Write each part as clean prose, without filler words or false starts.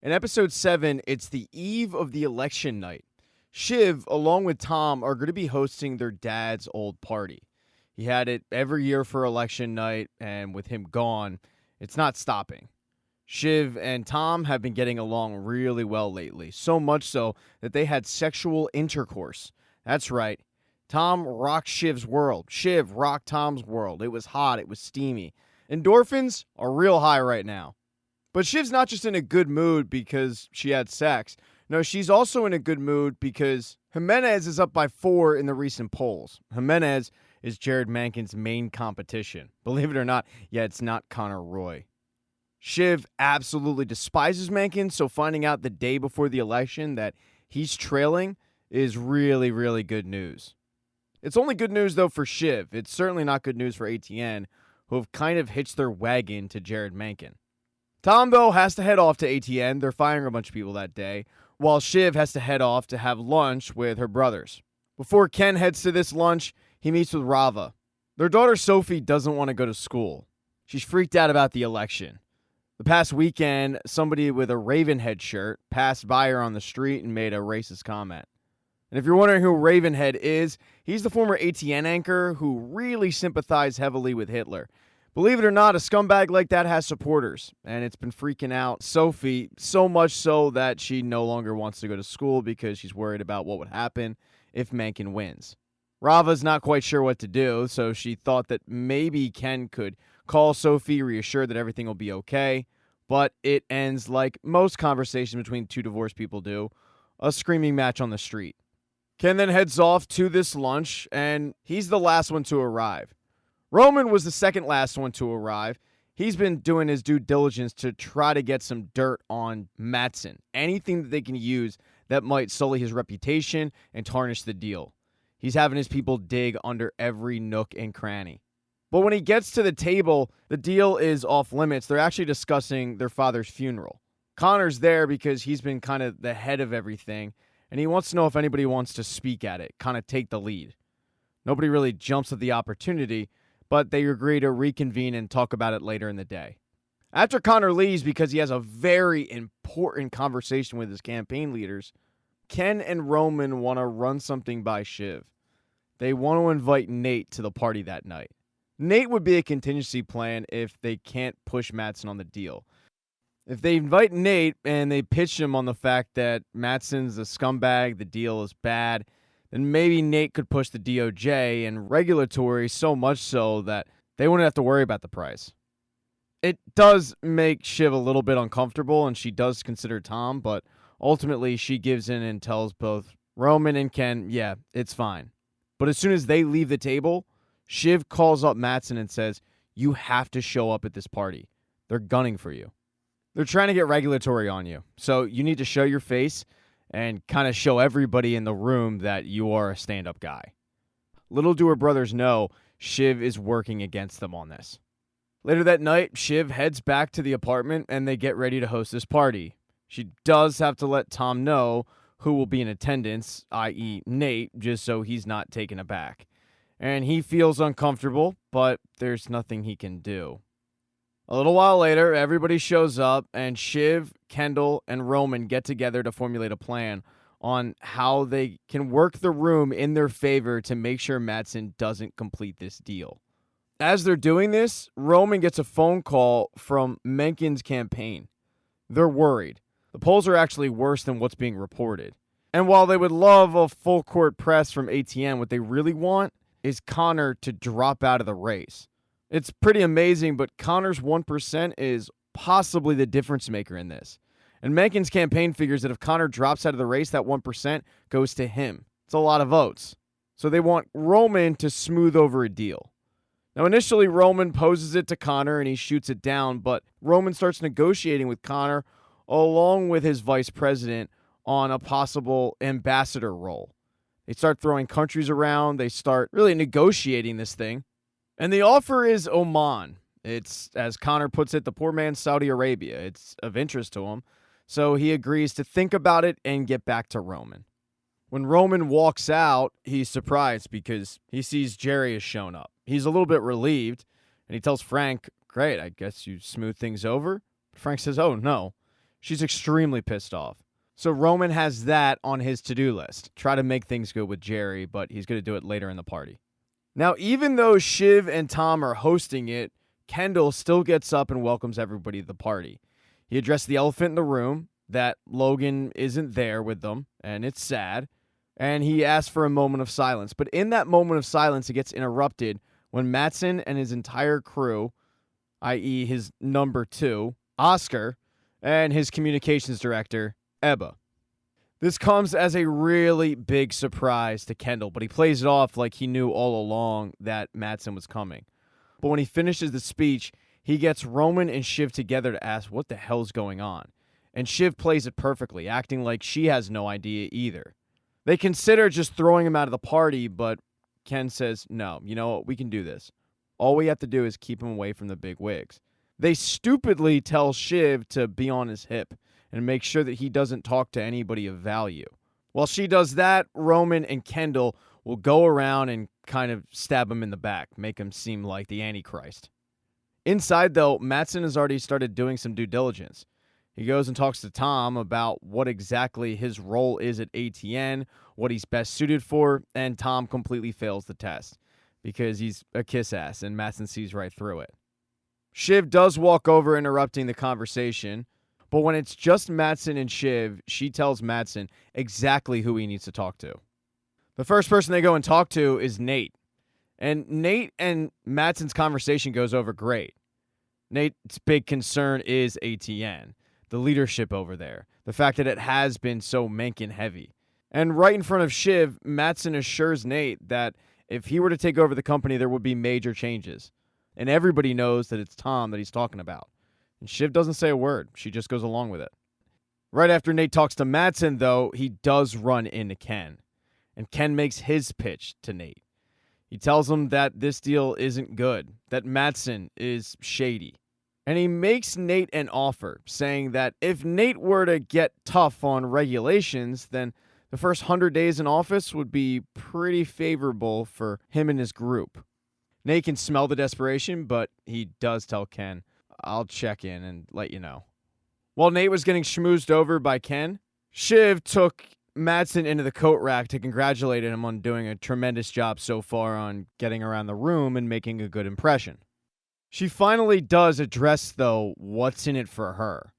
In episode 7, it's the eve of the election night. Shiv, along with Tom, are going to be hosting their dad's old party. He had it every year for election night, and with him gone, it's not stopping. Shiv and Tom have been getting along really well lately, so much so that they had sexual intercourse. That's right. Tom rocked Shiv's world. Shiv rocked Tom's world. It was hot. It was steamy. Endorphins are real high right now. But Shiv's not just in a good mood because she had sex. No, she's also in a good mood because Jimenez is up by 4 in the recent polls. Jimenez is Jared Mankin's main competition. Believe it or not, it's not Connor Roy. Shiv absolutely despises Mankin, so finding out the day before the election that he's trailing is really, really good news. It's only good news, though, for Shiv. It's certainly not good news for ATN, who have kind of hitched their wagon to Jared Mankin. Tom, though, has to head off to ATN. They're firing a bunch of people that day, while Shiv has to head off to have lunch with her brothers. Before Ken heads to this lunch, he meets with Rava. Their daughter Sophie doesn't want to go to school. She's freaked out about the election. The past weekend, somebody with a Ravenhead shirt passed by her on the street and made a racist comment. And if you're wondering who Ravenhead is, he's the former ATN anchor who really sympathized heavily with Hitler. Believe it or not, a scumbag like that has supporters, and it's been freaking out Sophie so much so that she no longer wants to go to school because she's worried about what would happen if Mankin wins. Rava's not quite sure what to do, so she thought that maybe Ken could call Sophie, reassure that everything will be okay, but it ends like most conversations between two divorced people do, a screaming match on the street. Ken then heads off to this lunch, and he's the last one to arrive. Roman was the second last one to arrive. He's been doing his due diligence to try to get some dirt on Matsson. Anything that they can use that might sully his reputation and tarnish the deal. He's having his people dig under every nook and cranny. But when he gets to the table, the deal is off limits. They're actually discussing their father's funeral. Connor's there because he's been kind of the head of everything, and he wants to know if anybody wants to speak at it, kind of take the lead. Nobody really jumps at the opportunity, but they agree to reconvene and talk about it later in the day. After Connor leaves because he has a very important conversation with his campaign leaders, Ken and Roman want to run something by Shiv. They want to invite Nate to the party that night. Nate would be a contingency plan if they can't push Matsson on the deal. If they invite Nate and they pitch him on the fact that Matsson's a scumbag, the deal is bad, then maybe Nate could push the DOJ and regulatory so much so that they wouldn't have to worry about the price. It does make Shiv a little bit uncomfortable, and she does consider Tom, but ultimately she gives in and tells both Roman and Ken, it's fine. But as soon as they leave the table, Shiv calls up Matsson and says, you have to show up at this party. They're gunning for you. They're trying to get regulatory on you, so you need to show your face and kind of show everybody in the room that you are a stand-up guy. Little do her brothers know, Shiv is working against them on this. Later that night, Shiv heads back to the apartment and they get ready to host this party. She does have to let Tom know who will be in attendance, i.e. Nate, just so he's not taken aback. And he feels uncomfortable, but there's nothing he can do. A little while later, everybody shows up, and Shiv, Kendall, and Roman get together to formulate a plan on how they can work the room in their favor to make sure Matsson doesn't complete this deal. As they're doing this, Roman gets a phone call from Menken's campaign. They're worried. The polls are actually worse than what's being reported. And while they would love a full-court press from ATN, what they really want is Connor to drop out of the race. It's pretty amazing, but Connor's 1% is possibly the difference maker in this. And Menken's campaign figures that if Connor drops out of the race, that 1% goes to him. It's a lot of votes. So they want Roman to smooth over a deal. Now, initially, Roman poses it to Connor and he shoots it down, but Roman starts negotiating with Connor along with his vice president on a possible ambassador role. They start throwing countries around. They start really negotiating this thing. And the offer is Oman. It's, as Connor puts it, the poor man's Saudi Arabia. It's of interest to him. So he agrees to think about it and get back to Roman. When Roman walks out, he's surprised because he sees Jerry has shown up. He's a little bit relieved, and he tells Frank, great, I guess you smooth things over. Frank says, oh, no. She's extremely pissed off. So Roman has that on his to-do list. Try to make things good with Jerry, but he's going to do it later in the party. Now, even though Shiv and Tom are hosting it, Kendall still gets up and welcomes everybody to the party. He addressed the elephant in the room, that Logan isn't there with them, and it's sad. And he asks for a moment of silence. But in that moment of silence, it gets interrupted when Matsson and his entire crew, i.e. his number 2, Oscar, and his communications director, Ebba. This comes as a really big surprise to Kendall, but he plays it off like he knew all along that Matsson was coming. But when he finishes the speech, he gets Roman and Shiv together to ask what the hell's going on. And Shiv plays it perfectly, acting like she has no idea either. They consider just throwing him out of the party, but Ken says, no, you know what, we can do this. All we have to do is keep him away from the big wigs. They stupidly tell Shiv to be on his hip and make sure that he doesn't talk to anybody of value. While she does that, Roman and Kendall will go around and kind of stab him in the back, make him seem like the Antichrist. Inside, though, Matsson has already started doing some due diligence. He goes and talks to Tom about what exactly his role is at ATN, what he's best suited for, and Tom completely fails the test because he's a kiss-ass, and Matsson sees right through it. Shiv does walk over, interrupting the conversation, but when it's just Matsson and Shiv, she tells Matsson exactly who he needs to talk to. The first person they go and talk to is Nate. And Nate and Matsson's conversation goes over great. Nate's big concern is ATN, the leadership over there, the fact that it has been so Mencken heavy. And right in front of Shiv, Matsson assures Nate that if he were to take over the company, there would be major changes. And everybody knows that it's Tom that he's talking about. And Shiv doesn't say a word. She just goes along with it. Right after Nate talks to Matsson, though, he does run into Ken. And Ken makes his pitch to Nate. He tells him that this deal isn't good, that Matsson is shady. And he makes Nate an offer, saying that if Nate were to get tough on regulations, then the first 100 days in office would be pretty favorable for him and his group. Nate can smell the desperation, but he does tell Ken, I'll check in and let you know. While Nate was getting schmoozed over by Ken, Shiv took Matsson into the coat rack to congratulate him on doing a tremendous job so far on getting around the room and making a good impression. She finally does address, though, what's in it for her.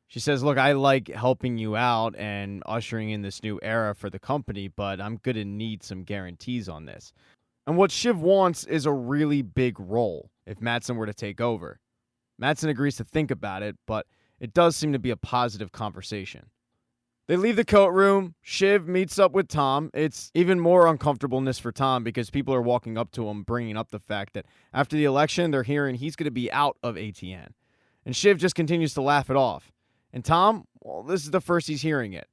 She says, look, I like helping you out and ushering in this new era for the company, but I'm going to need some guarantees on this. And what Shiv wants is a really big role if Matsson were to take over. Matsson agrees to think about it, but it does seem to be a positive conversation. They leave the coat room. Shiv meets up with Tom. It's even more uncomfortableness for Tom because people are walking up to him, bringing up the fact that after the election, they're hearing he's going to be out of ATN. And Shiv just continues to laugh it off. And Tom, well, this is the first he's hearing it.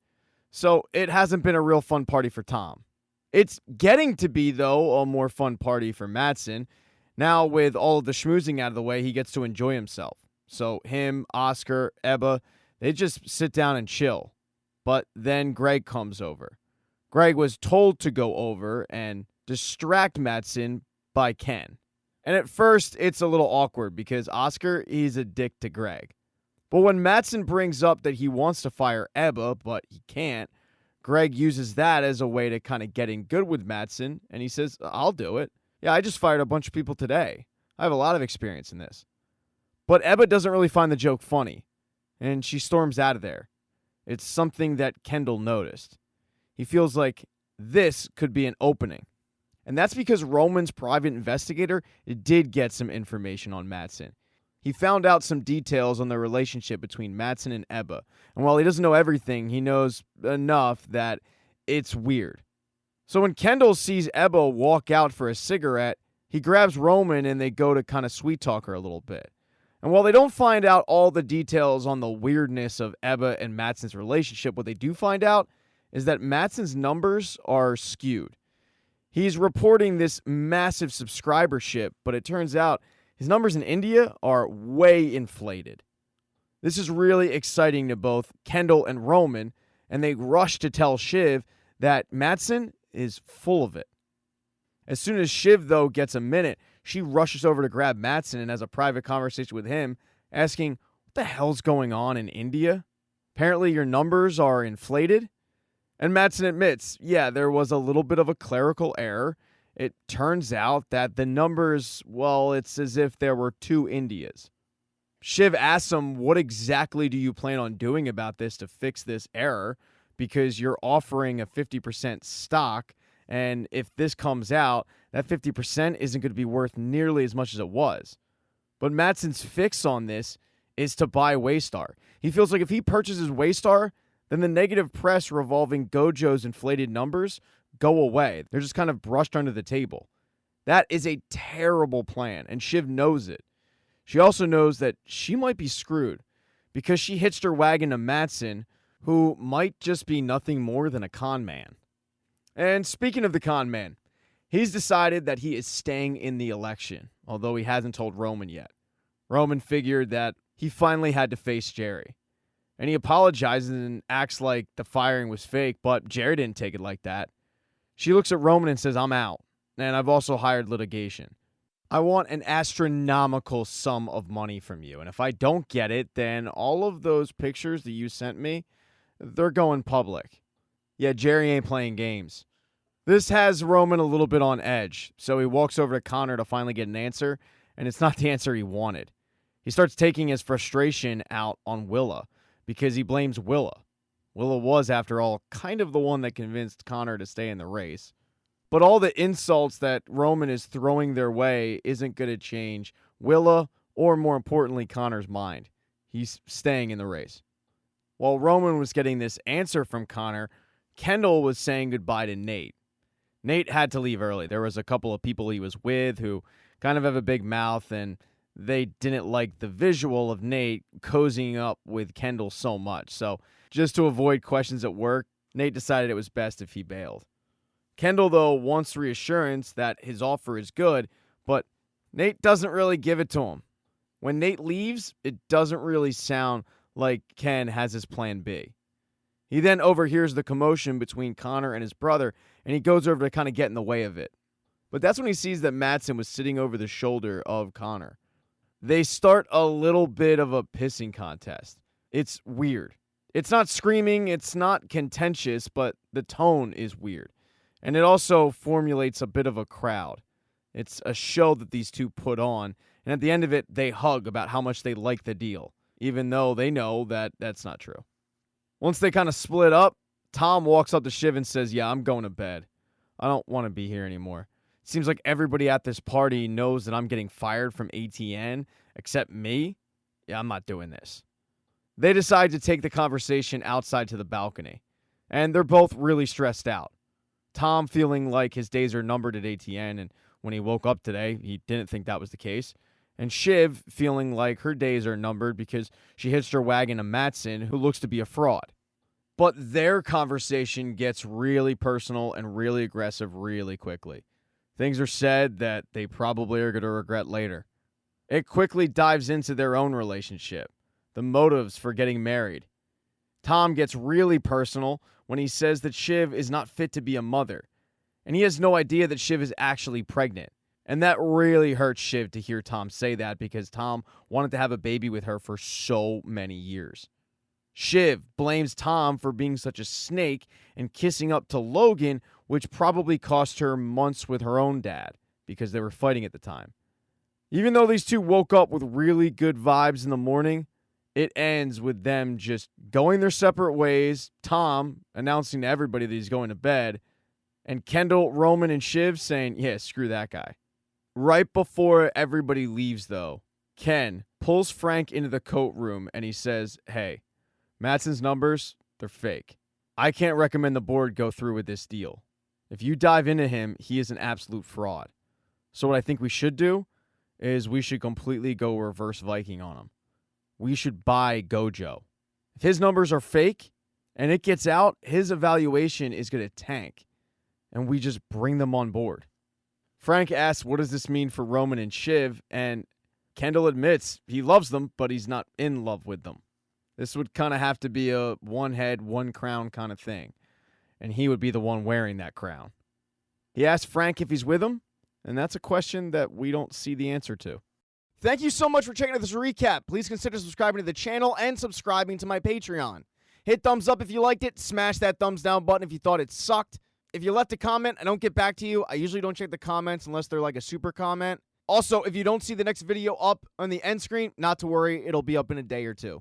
So it hasn't been a real fun party for Tom. It's getting to be, though, a more fun party for Matsson. Now, with all of the schmoozing out of the way, he gets to enjoy himself. So him, Oscar, Ebba, they just sit down and chill. But then Greg comes over. Greg was told to go over and distract Matsson by Ken. And at first, it's a little awkward because Oscar is a dick to Greg. But when Matsson brings up that he wants to fire Ebba, but he can't, Greg uses that as a way to kind of get in good with Matsson, and he says, I'll do it. Yeah, I just fired a bunch of people today. I have a lot of experience in this. But Ebba doesn't really find the joke funny, and she storms out of there. It's something that Kendall noticed. He feels like this could be an opening. And that's because Roman's private investigator did get some information on Matsson. He found out some details on the relationship between Matsson and Ebba. And while he doesn't know everything, he knows enough that it's weird. So when Kendall sees Ebba walk out for a cigarette, he grabs Roman and they go to kind of sweet talk her a little bit. And while they don't find out all the details on the weirdness of Ebba and Matsson's relationship, what they do find out is that Matsson's numbers are skewed. He's reporting this massive subscribership, but it turns out his numbers in India are way inflated. This is really exciting to both Kendall and Roman, and they rush to tell Shiv that Matsson is full of it. As soon as Shiv, though, gets a minute, she rushes over to grab Matsson and has a private conversation with him, asking, what the hell's going on in India? Apparently your numbers are inflated. And Mattson admits, yeah, there was a little bit of a clerical error. It turns out that the numbers, well, it's as if there were two Indias. Shiv asks him, what exactly do you plan on doing about this to fix this error? Because you're offering a 50% stock, and if this comes out, that 50% isn't going to be worth nearly as much as it was. But Mattson's fix on this is to buy Waystar. He feels like if he purchases Waystar, then the negative press revolving Gojo's inflated numbers go away. They're just kind of brushed under the table. That is a terrible plan, and Shiv knows it. She also knows that she might be screwed because she hitched her wagon to Mattson, who might just be nothing more than a con man. And speaking of the con man, he's decided that he is staying in the election, although he hasn't told Roman yet. Roman figured that he finally had to face Jerry. And he apologizes and acts like the firing was fake, but Jerry didn't take it like that. She looks at Roman and says, I'm out, and I've also hired litigation. I want an astronomical sum of money from you, and if I don't get it, then all of those pictures that you sent me, they're going public. Yeah, Jerry ain't playing games. This has Roman a little bit on edge, so he walks over to Connor to finally get an answer, and it's not the answer he wanted. He starts taking his frustration out on Willa, because he blames Willa. Willa was, after all, kind of the one that convinced Connor to stay in the race. But all the insults that Roman is throwing their way isn't going to change Willa, or more importantly, Connor's mind. He's staying in the race. While Roman was getting this answer from Connor, Kendall was saying goodbye to Nate. Nate had to leave early. There was a couple of people he was with who kind of have a big mouth, and they didn't like the visual of Nate cozying up with Kendall so much. So just to avoid questions at work, Nate decided it was best if he bailed. Kendall, though, wants reassurance that his offer is good, but Nate doesn't really give it to him. When Nate leaves, it doesn't really sound like Ken has his plan B. He then overhears the commotion between Connor and his brother, and he goes over to kind of get in the way of it. But that's when he sees that Mattson was sitting over the shoulder of Connor. They start a little bit of a pissing contest. It's weird. It's not screaming, it's not contentious, but the tone is weird. And it also formulates a bit of a crowd. It's a show that these two put on, and at the end of it, they hug about how much they like the deal, even though they know that that's not true. Once they kind of split up, Tom walks up to Shiv and says, yeah, I'm going to bed. I don't want to be here anymore. Seems like everybody at this party knows that I'm getting fired from ATN, except me. Yeah, I'm not doing this. They decide to take the conversation outside to the balcony, and they're both really stressed out. Tom feeling like his days are numbered at ATN, and when he woke up today, he didn't think that was the case. And Shiv feeling like her days are numbered because she hitched her wagon to Mattson, who looks to be a fraud. But their conversation gets really personal and really aggressive really quickly. Things are said that they probably are going to regret later. It quickly dives into their own relationship, the motives for getting married. Tom gets really personal when he says that Shiv is not fit to be a mother, and he has no idea that Shiv is actually pregnant. And that really hurts Shiv to hear Tom say that because Tom wanted to have a baby with her for so many years. Shiv blames Tom for being such a snake and kissing up to Logan, which probably cost her months with her own dad because they were fighting at the time. Even though these two woke up with really good vibes in the morning, it ends with them just going their separate ways, Tom announcing to everybody that he's going to bed, and Kendall, Roman, and Shiv saying, yeah, screw that guy. Right before everybody leaves, though, Ken pulls Frank into the coat room and he says, hey, Mattson's numbers, they're fake. I can't recommend the board go through with this deal. If you dive into him, he is an absolute fraud. So what I think we should do is we should completely go reverse Viking on him. We should buy Gojo. If his numbers are fake and it gets out, his evaluation is going to tank. And we just bring them on board. Frank asks, what does this mean for Roman and Shiv? And Kendall admits he loves them, but he's not in love with them. This would kind of have to be a one head, one crown kind of thing. And he would be the one wearing that crown. He asks Frank if he's with him, and that's a question that we don't see the answer to. Thank you so much for checking out this recap. Please consider subscribing to the channel and subscribing to my Patreon. Hit thumbs up if you liked it. Smash that thumbs down button if you thought it sucked. If you left a comment, I don't get back to you. I usually don't check the comments unless they're like a super comment. Also, if you don't see the next video up on the end screen, not to worry, it'll be up in a day or two.